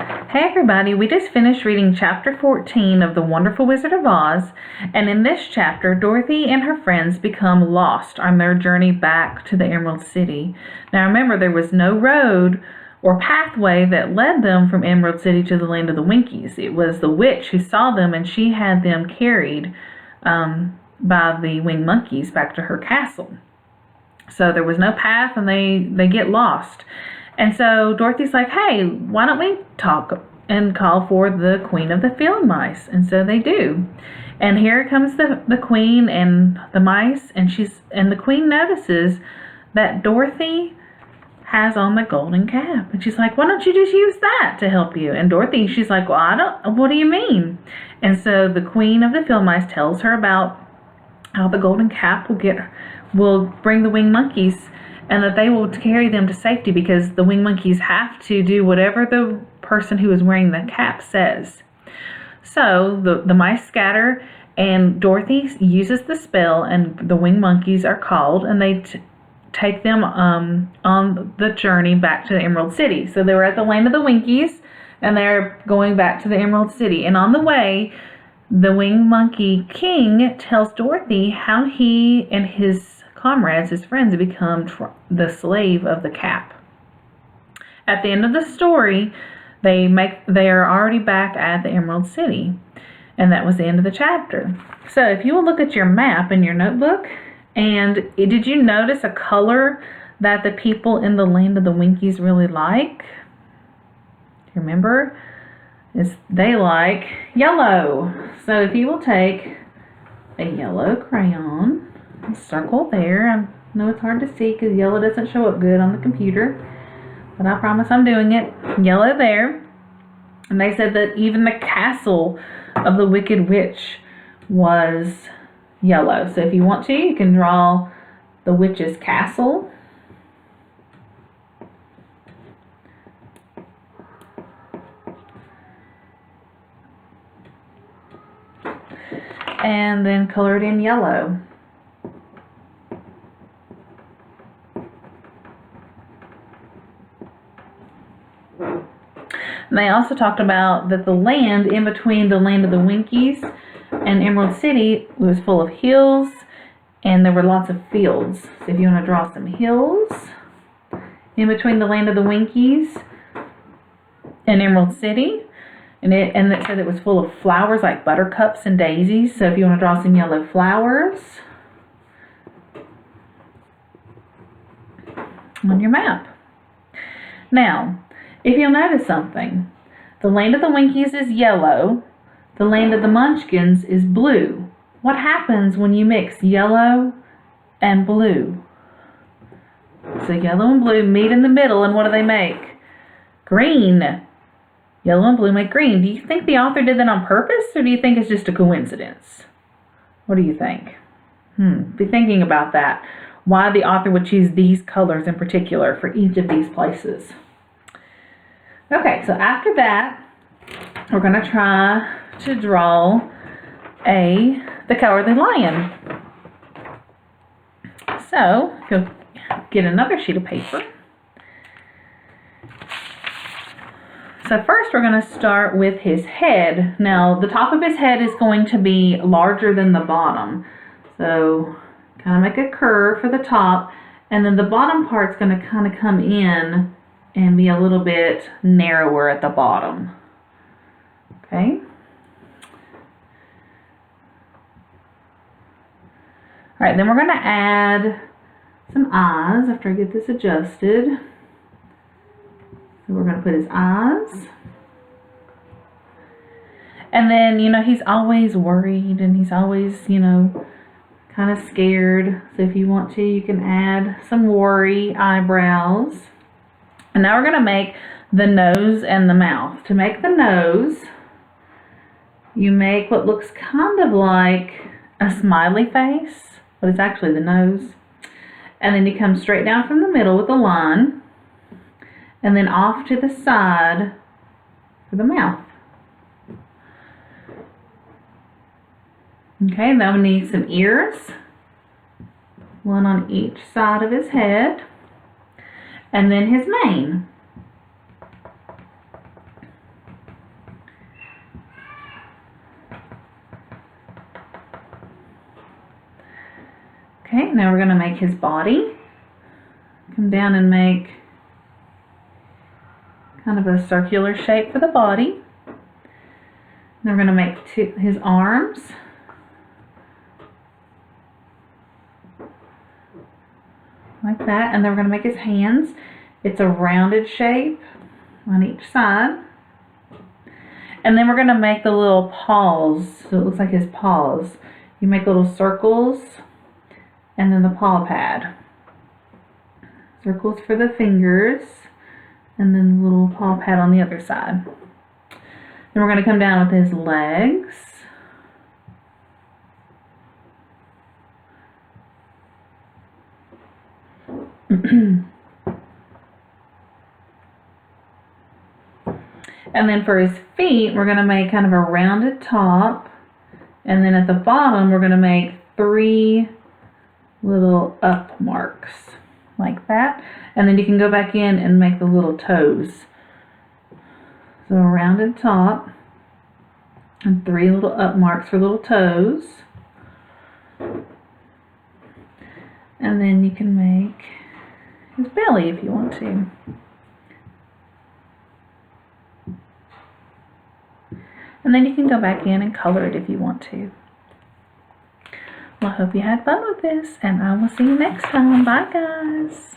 Hey everybody, we just finished reading chapter 14 of The Wonderful Wizard of Oz, and in this chapter, Dorothy and her friends become lost on their journey back to the Emerald City. Now remember, there was no road or pathway that led them from Emerald City to the land of the Winkies. It was the witch who saw them, and she had them carried by the winged monkeys back to her castle. So there was no path, and they get lost. And so Dorothy's like, hey, why don't we talk and call for the Queen of the Field Mice? And so they do. And here comes the Queen and the mice, and the Queen notices that Dorothy has on the golden cap. And she's like, why don't you just use that to help you? And Dorothy, she's like, well, what do you mean? And so the Queen of the Field Mice tells her about how the golden cap will bring the winged monkeys, and that they will carry them to safety because the winged monkeys have to do whatever the person who is wearing the cap says. So the mice scatter, and Dorothy uses the spell, and the winged monkeys are called, and they take them on the journey back to the Emerald City. So they were at the land of the Winkies, and they're going back to the Emerald City. And on the way, the winged monkey king tells Dorothy how he and his comrades, his friends, become the slave of the cap. At the end of the story, they are already back at the Emerald City, and that was the end of the chapter. So if you will look at your map in your notebook, and did you notice a color that the people in the land of the Winkies really like? Remember, they like yellow. So if you will take a yellow crayon, circle there. I know it's hard to see because yellow doesn't show up good on the computer, but I promise I'm doing it. Yellow there. And they said that even the castle of the Wicked Witch was yellow. So if you want to, you can draw the witch's castle. And then color it in yellow. And they also talked about that the land in between the land of the Winkies and Emerald City was full of hills, and there were lots of fields. So if you want to draw some hills in between the land of the Winkies and Emerald City, and it said it was full of flowers like buttercups and daisies. So if you want to draw some yellow flowers on your map. Now, if you'll notice something, the land of the Winkies is yellow, the land of the Munchkins is blue. What happens when you mix yellow and blue? So yellow and blue meet in the middle, and what do they make? Green. Yellow and blue make green. Do you think the author did that on purpose, or do you think it's just a coincidence? What do you think? Be thinking about that. Why the author would choose these colors in particular for each of these places. Okay, so after that, we're going to try to draw the Cowardly Lion. So, if you'll get another sheet of paper. So first we're going to start with his head. Now, the top of his head is going to be larger than the bottom. So, kind of make a curve for the top, and then the bottom part's going to kind of come in and be a little bit narrower at the bottom. Okay. All right, then we're going to add some eyes after I get this adjusted. So we're going to put his eyes. And then, he's always worried, and he's always, kind of scared. So if you want to, you can add some worry eyebrows. And now we're going to make the nose and the mouth. To make the nose, you make what looks kind of like a smiley face, but it's actually the nose. And then you come straight down from the middle with a line, and then off to the side for the mouth. Okay, now we need some ears, one on each side of his head. And then his mane. Okay, now we're going to make his body. Come down and make kind of a circular shape for the body. Then we're going to make his arms. Like that. And then we're going to make his hands. It's a rounded shape on each side. And then we're going to make the little paws. So it looks like his paws. You make little circles and then the paw pad. Circles for the fingers and then the little paw pad on the other side. Then we're going to come down with his legs. And then for his feet, we're going to make kind of a rounded top. And then at the bottom, we're going to make 3 little up marks like that. And then you can go back in and make the little toes. So a rounded top and 3 little up marks for little toes. And then you can make his belly if you want to. And then you can go back in and color it if you want to. Well, I hope you had fun with this, and I will see you next time. Bye, guys.